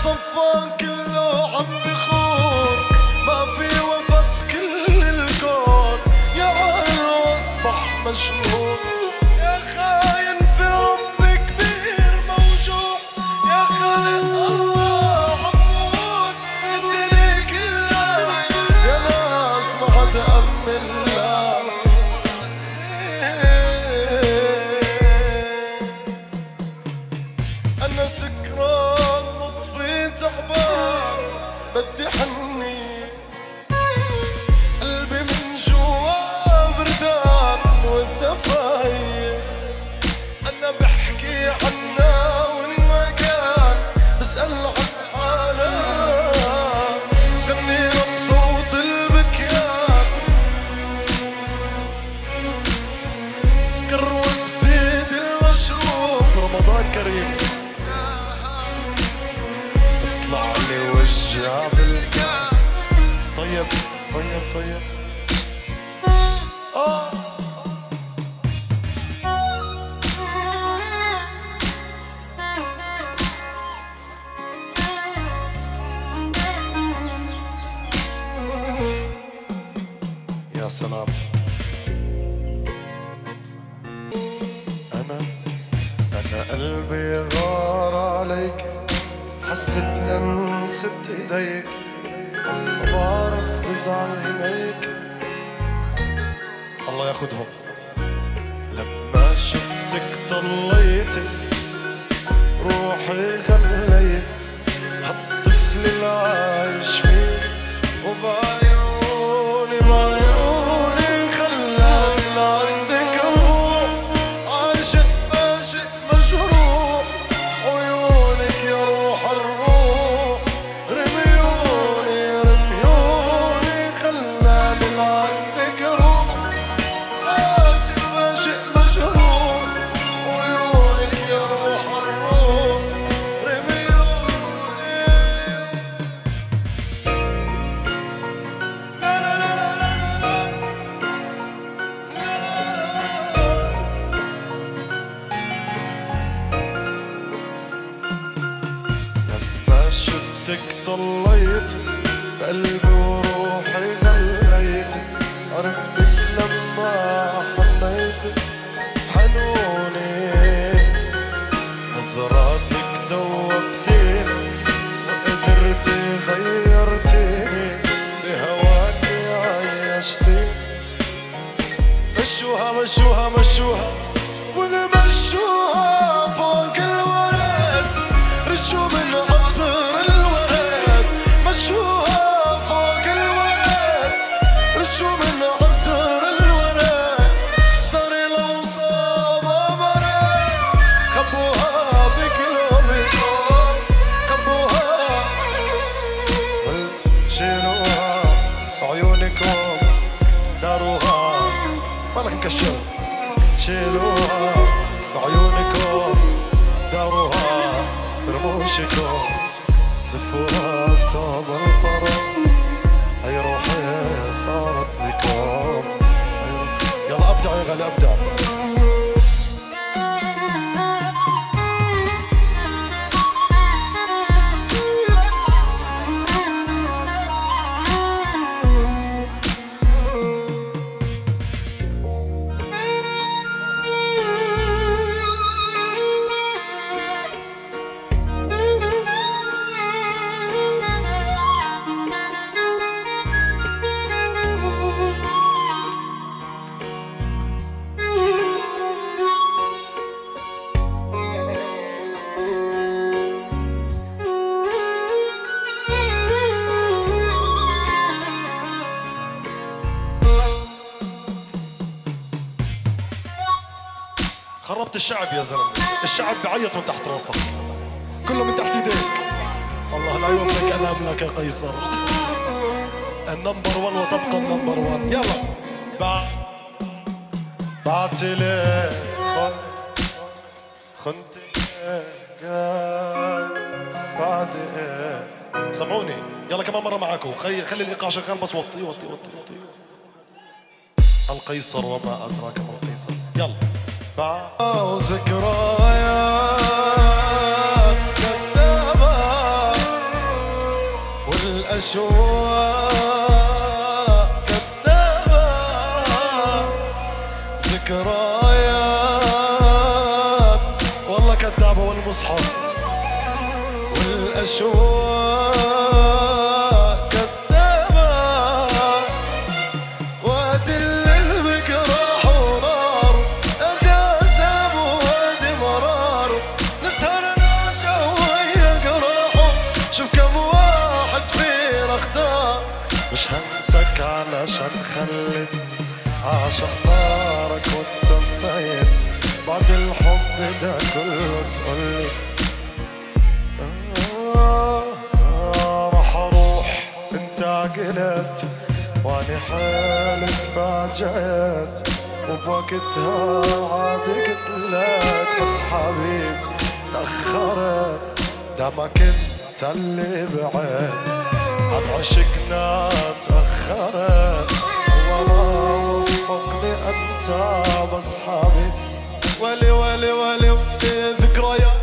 صفان كله عم بخون، ما في وفا بكل الكون، يا عين واصبح مجنون. يا خاين في رب كبير موجوع، يا خالق الله عفون الدنيا كلها، يا ناس ما عاد أمن لا. أنا سكران نطفي تعبان بدي حني، قلبي من جوا بردان والدفاية. أنا بحكي عنا وين ما كان، بسأل عن حالها، غني لهم صوت البكيان. سكر وبزيد المشروب، رمضان كريم اطلع لي وجع بالكاس. طيب طيب طيب يا سلام. أنا قلبي غار عليك، حسيت لمسة ايديك، ما بعرف إذا عينيك الله ياخدهم. لما شفتك طليتي روحي غليت، هالطفل اللي عايش فيه، وبعيوني بعيوني خلاني لعندك روح. عاشق عاشق مجروح، عيونك يا روح الروح، رميوني رميوني خلاني لعندك روح. عاشق عاشق مجروح، عيونك يا روح الروح، رميوني. لا لا لا لا لا لا لما شفتك طليت بقلبي وروحي غليت، عرفتك لما حنيت حنوني، نظراتك ذوبتيني وقدرتي غيرتيني، بهواكي عيشتيني. مشوها مشوها مشوها ونمشوها فوق الورد، رشوا من عطر الورد. مشوها فوق الورد، رشوا من عطر الورد. صار لو صابها مرض، خبوها بقلوبي، خبوها شيلوها عيونكم داروها. مالك مكشر، شيلوها بعيونكم داروها، برموشكم زفوها بطاب الفرح. هي روحي صارت لكم. يلا ابدع يا غالي ابدع. خربت الشعب يا زلمه، الشعب بعيط من تحت راسك، كله من تحت ايديك. الله لا يوفقك امامك يا قيصر. النمبر 1 وتبقى النمبر 1. يلا بعتلي خنت بعد سمعوني. يلا كمان مرة معاكم. خلي الإيقاع شغال بس وطي وطي وطي وطي. القيصر وما أدراك ما القيصر. يلا ذكريات كذابة والأشواق كذابة ذكريات والله كذابة والمصحف والأشواق كذابة وادي الليل بجراح ونار ادي عذاب وادي مرار نسهر نعشى وهي جراحه شوف كم واحد فينا اختار مش هنساك علشان خلت عشان نارك وانت مفايد بعد الحب ده كله تقولي راح اروح انت عقلت واني حالة فاجأت وبوقتها عاد قتلت بس حبيب تأخرت دامك انت اللي بعد عن عشقنا تأخرت وما وفقني انسى بس حبيب ولي ولي ولي ذكريات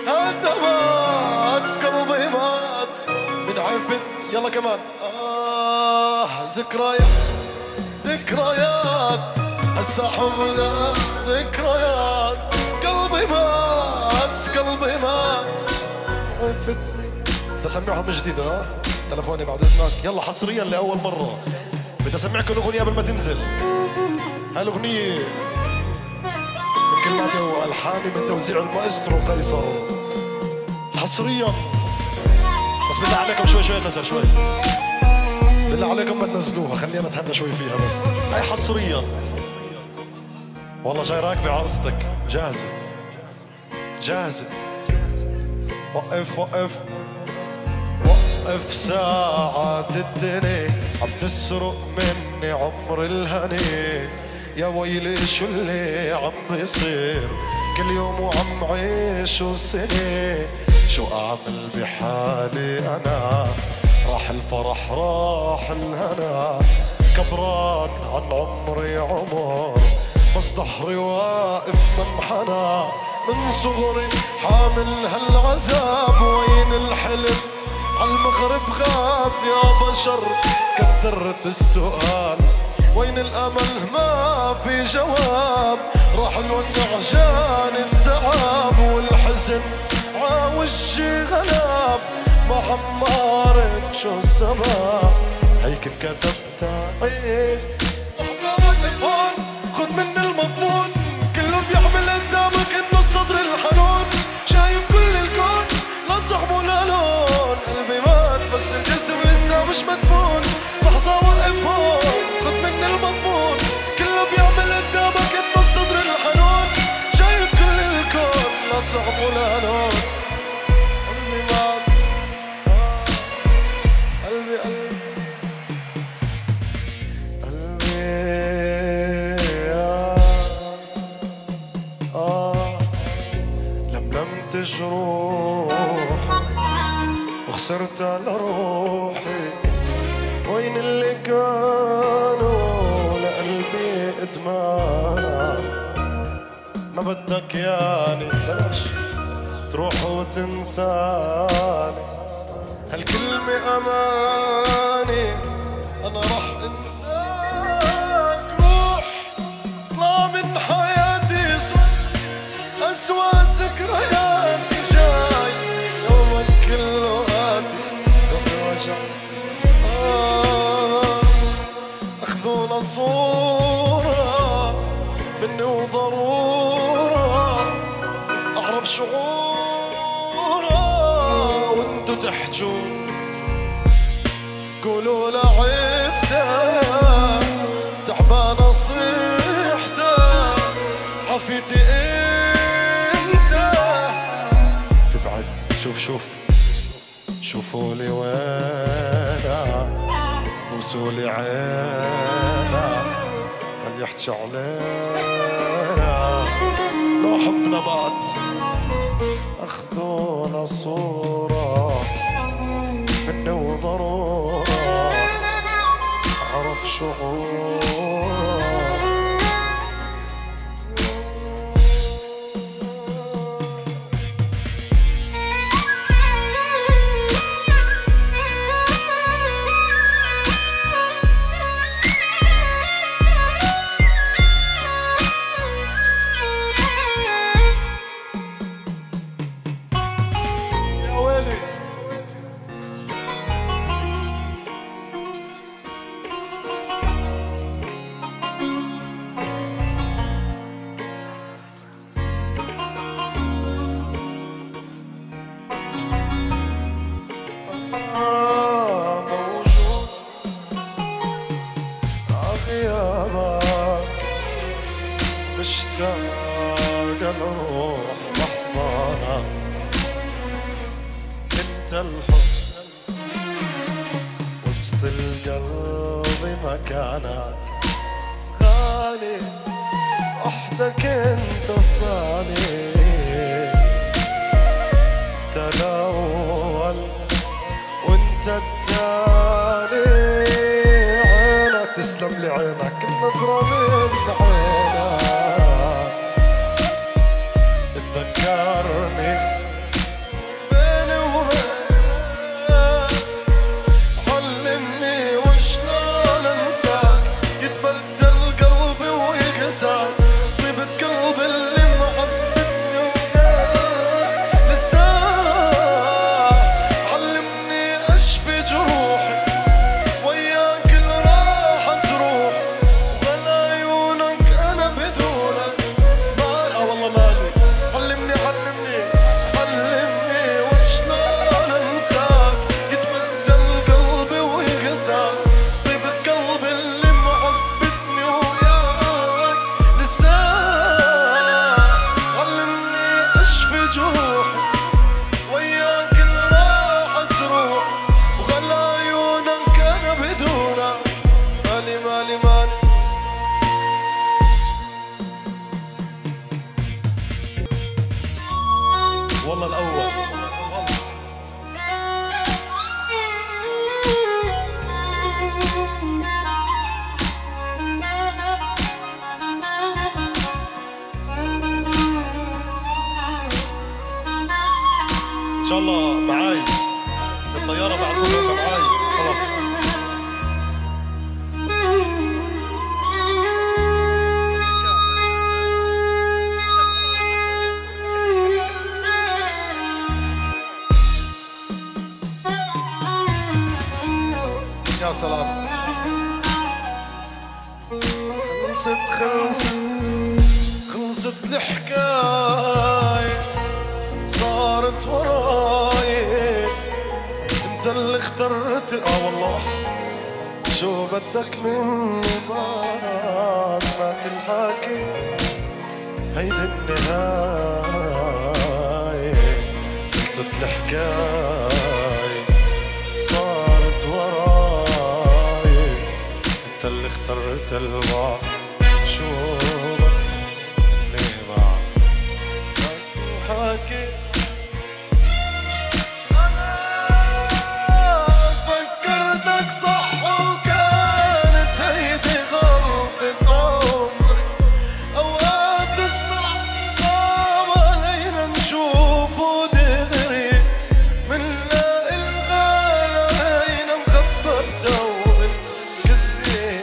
هذا مات قلبي مات من عفت يلا كمان ذكريات ذكريات هسه حبنا ذكريات قلبي مات قلبي مات عفتني بدي اسمعها من جديد تلفوني بعد اذنك يلا حصريا لاول مره بدي اسمعكم الاغنيه قبل ما تنزل هالاغنيه من كلماتي والحاني من توزيع المايسترو قيصر حصريا بس بالله عليكم شوي شوي نزل شوي بالله عليكم ما تنزلوها خلينا نتهنى شوي فيها بس هاي حصريا والله جاي راكبة عروستك جاهزة جاهزة وقف وقف وقف ساعات الدنيا عم تسرق مني عمر الهني يا ويلي شو اللي عم بيصير كل يوم وعم عيش سنة شو أعمل بحالي أنا راح الفرح راح الهنا كبران عن عمري عمر بس ظهري واقف منحنى من صغري حامل هالعذاب وين الحلم عالمغرب غاب يا بشر كدرت السؤال وين الأمل ما في جواب راح الوجع جاني التعب والحزن عاوشي غلاب ما عم عارف شو السبب هيك كتبت عيش لحظة وقف هون خد مني المضمون كله بيعمل قدامك انه الصدر الحنون شايف كل الكون لا تصاحبه لا لون قلبي مات بس الجسم لسه مش مدفون لحظة وقف هون خد مني المضمون كله بيعمل قدامك انه الصدر الحنون شايف كل الكون لا تصاحبه لا لون قلبي مات قلبي لملمت جروح وخسرت على روحي وين اللي كانوا لقلبي ادمان ما بدك ياني بلاش تروح وتنساني هالكلمة أماني أنا رح أنساك روح طلع من حياتي أسوأ ذكرياتي جاي يومك كله آتي يومي وجع أخذونا صورة مني وضرورة أعرف شعورة وانتو تحجون قولوا لعبته تعبانة صيحته عافيتي انت تبعد شوف شوف شوفوا لي وينها بوسوا لي عينها خلي يحكي علينا لو حبنا بعد اخذونا صورة مني وضرورة اعرف شعور الروح ضحضانة انت الحب وسط القلب مكانك غالي وحدك انت ببالي انت الاول وانت التالي عينك تسلم لي عينك النظرة من عينك تذكرني بيني وبينك علمني وشلون انساك يتبدل قلبي ويقساك طيبة قلبي اللي معبدني وياك لساك علمني اشفي جروحي وياك اللي راح تروح ولا عيونك انا بدونك والله مالي علمني وشلون انساك يتبدل قلبي ويقساك طيبة قلبي اللي معبدني وياك لساك علمني اشفي جروحي وياك اللي راح تروح وخلى عيونك انا بدونك مالي والله الأول والله إن شاء الله معاي بالطيارة بعد بكرة معاي خلاص. يا سلام خلصت الحكاية صارت وراي انت اللي اخترت والله شو بدك مني بعد ما تلحكي هيدي النهاية خلصت الحكاية صارت وراي انت اللي اخترت الوعد شو بدي بعد ما تلحكي فكرتك صح وكانت هيدي غلطة عمري اوقات الصح صعب علينا نشوفه دغري من لاقي الغالي علينا مخبر جو الكذبة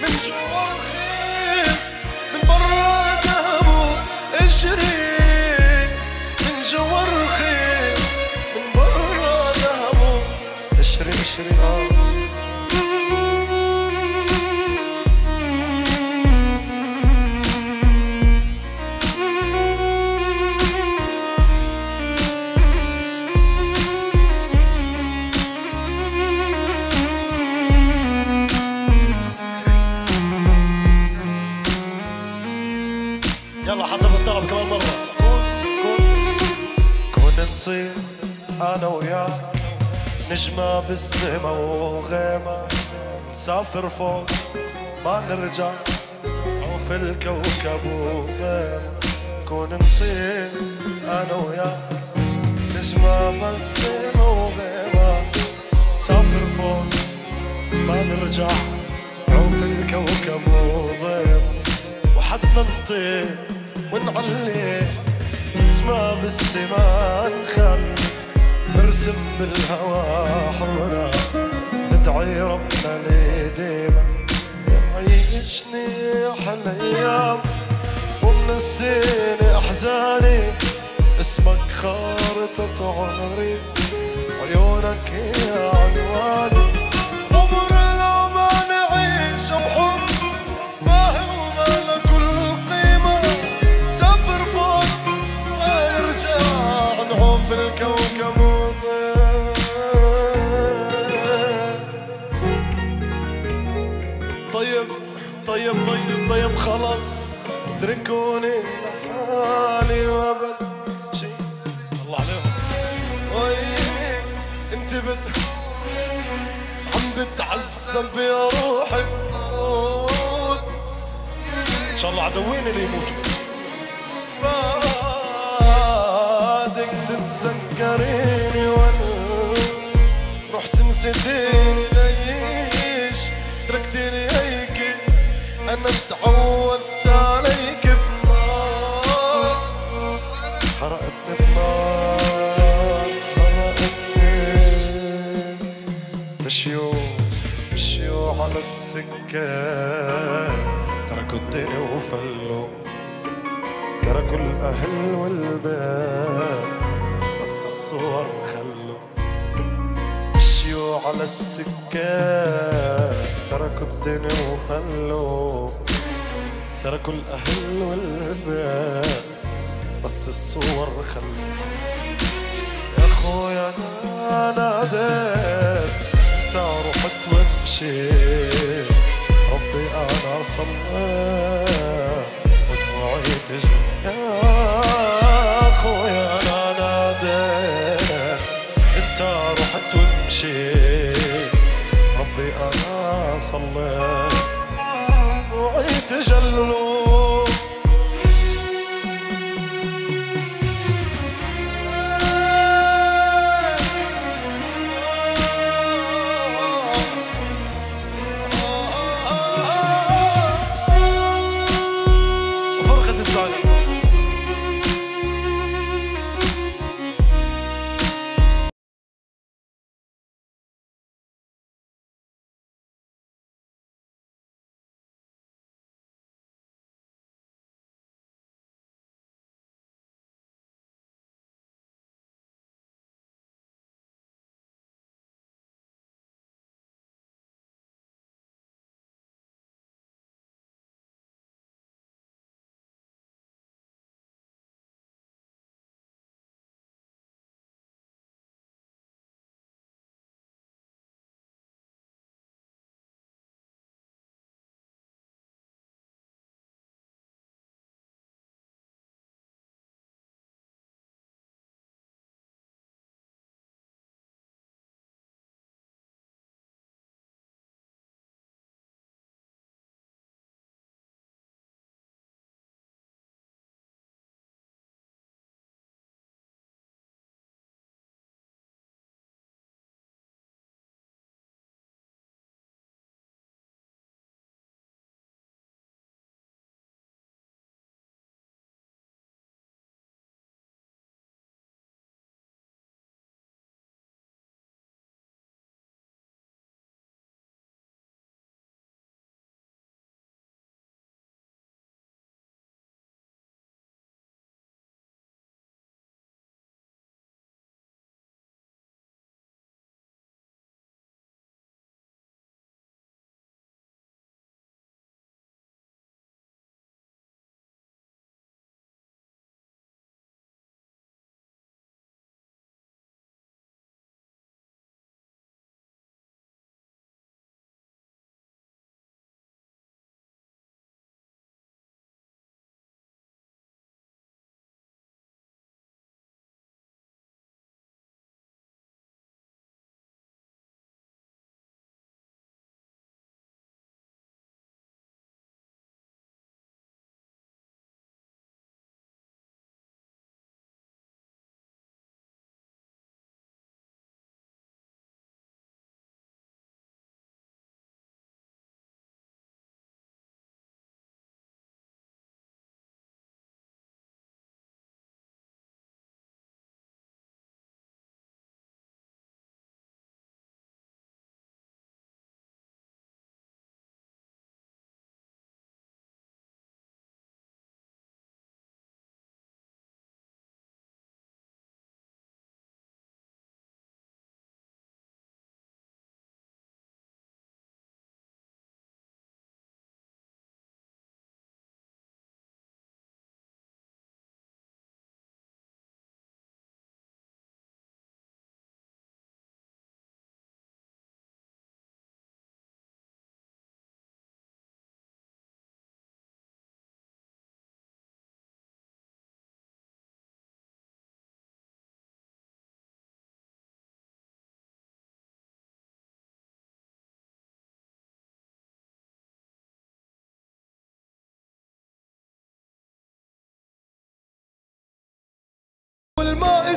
من جوا رخيص من برا ذهبه قشري من جوا رخيص من برا ذهبه قشري يلا حسب الطلب كمان مرة كون نصير أنا وياك نجمة بالسما وغيمة نسافر فوق ما نرجع أو في الكوكب وغيمة كون نصير أنا وياك نجمة بالسما وغيمة نسافر فوق ما نرجع أو في الكوكب وغيمة وحتى نطير ونعلي نجمة بالسما نخلي نرسم بالهوا حولنا ندعي ربنا لديما يعيشني أحلى أيام ومنسيني أحزاني اسمك خارطة عمري عيونك يا عنواني عمر لو ما نعيش بحب فاهم ما له كل قيمة سافر فوق ما يرجع نعوم في الكوكب طيب خلص اتركوني تركوني لحالي وابد شي. الله عليهم. ويني انت عم بتعذب يا روحي بموت. ان شاء الله عدوين اللي يموتوا. بعدك تتذكريني وانا رحت نسيتيني ليش تركتيني هيك. انا تعودت عليك بنار حرقتني بنار حرقتني. مشيوا على السكة تركوا الدنيا وفلوا. تركوا الأهل والباب بس الصور خلوا. مشيوا على السكة تركوا الدنيا وفلوا. تركوا الأهل والباب بس الصور خلوا. يا خويا أنا ناديت انت رحت ومشيت. ربي أنا صليت ودموعي تجري. يا خويا أنا ناديت انت رحت ومشيت. ربي أنا صليت ودموعي تجلوا. وفرقة الزعل.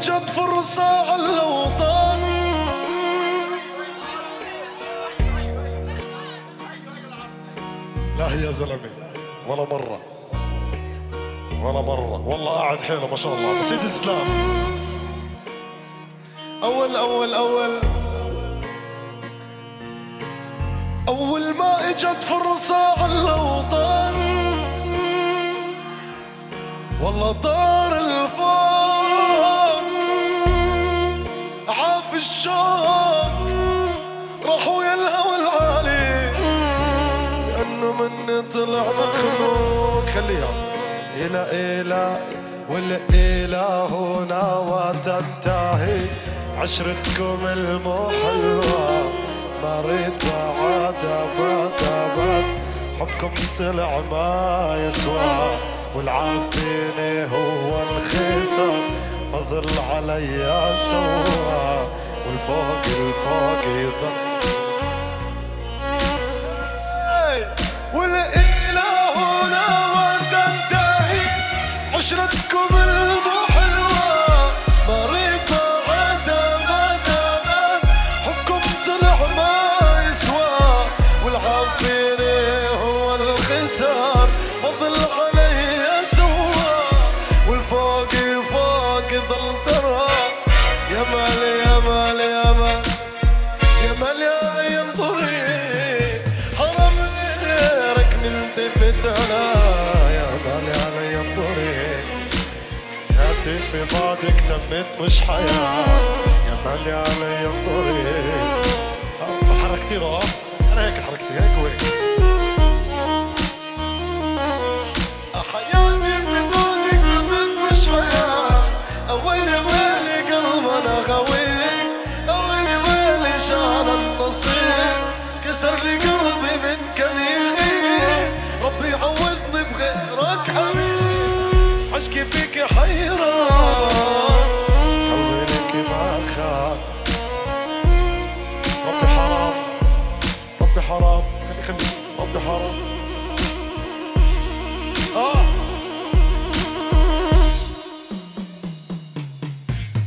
اجت فرصة على الأوطان لا يا زلمة ولا مرة ولا مرة والله قاعد حيله ما شاء الله بس الإسلام أول ما اجت فرصة على الأوطان والله طار الفوق عاف الشوق راحوا يا الهوى العالي لأنه مني طلع مخلوق خليها إلى والإله ناوى تنتهي عشرتكم المو حلوة ما ريت بعد أبد حبكم طلع ما يسوى والعافيني هو الخسر فضل عليا سوا والفوق يضل والإله ناوى تنتهي عشرتكم المو حلوة ما ريت بعد أبد حبكم طلع ما يسوى والعافيني هو الخسر فضل عليا سوا والفوق ضل ترى يا مال يا ينظري حرام غيرك نلتفت انا يا مال يا ينظري هاتفي بعدك تمت مش حياة يا مال يا ينظري حركتي راه انا هيك حركتي هيك وهيك حياتي في بعدك تمت مش حياة أولي قلب أنا غويك أولي ويلي شعل النصيب كسر لي قلبي من كنيك ربي يعوضني بغيرك حبيب عشقي فيك حيران قلبي لك ما خان ربي حرام خلي ربي حرام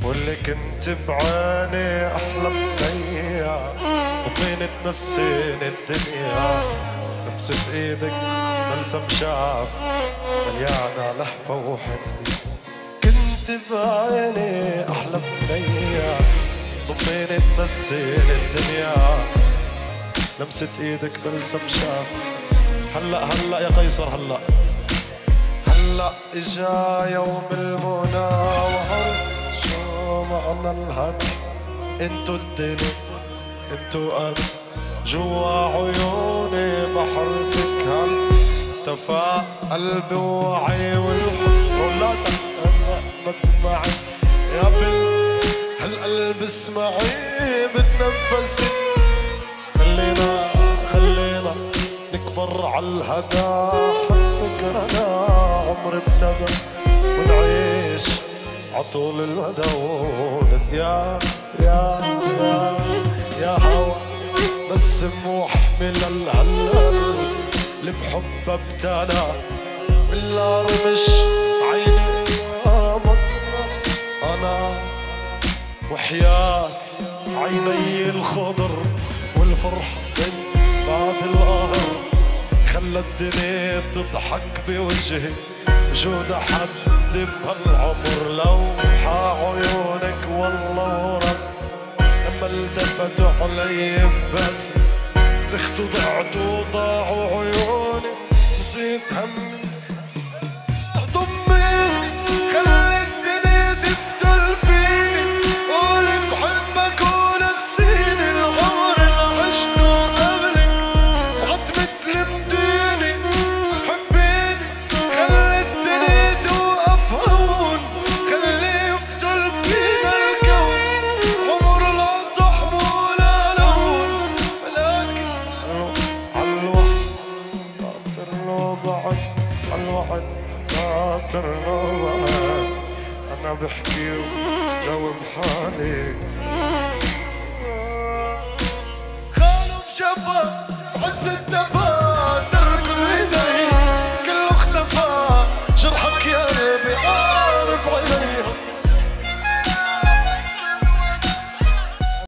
واللي كنت بعيني احلم بيا وبين تنسيني الدنيا لمست ايدك بلسم شاف مليانة لهفة وحنية كنت بعيني احلم بيا ضميني تنسيني الدنيا لمست ايدك بلسم شاف هلا يا قيصر هلا اجا يوم المنى وعرف شو معنى الهنا انتو الدنيا انتو انا جوا عيوني بحر سكهان تفا قلبي ووعي والحب ولا تحمد معي يا بنت هالقلب اسمعي بتنفسي خلينا نكبر عالهدى حبك انا عمري ابتدى ونعيش عطول المدى ونس يا هوا بس محمل الهلال اللي بحبه ابتدى بالنار مش عيني يا مطر انا وحياة عيني الخضر والفرحة من بعد القهر خلى الدنيا تضحك بوجهي جود حد بهالعمر لو عيونك والله ورس لما التفتوا علي بس اختضعت وضاعوا عيوني نسيت همي ضميني خلي الدنيا تفتل فيني قولي بحبك ونسيني العمر اللي عشته قبلك وحتمت لمديني حبيني خلي الدنيا توقف هون خلي يفتل فينا الكون عمر لا طعم ولا لون ولكن عالوعد خاطر له بعد انا بحكي وجاوب حالي خانوا بشفا عز الدفا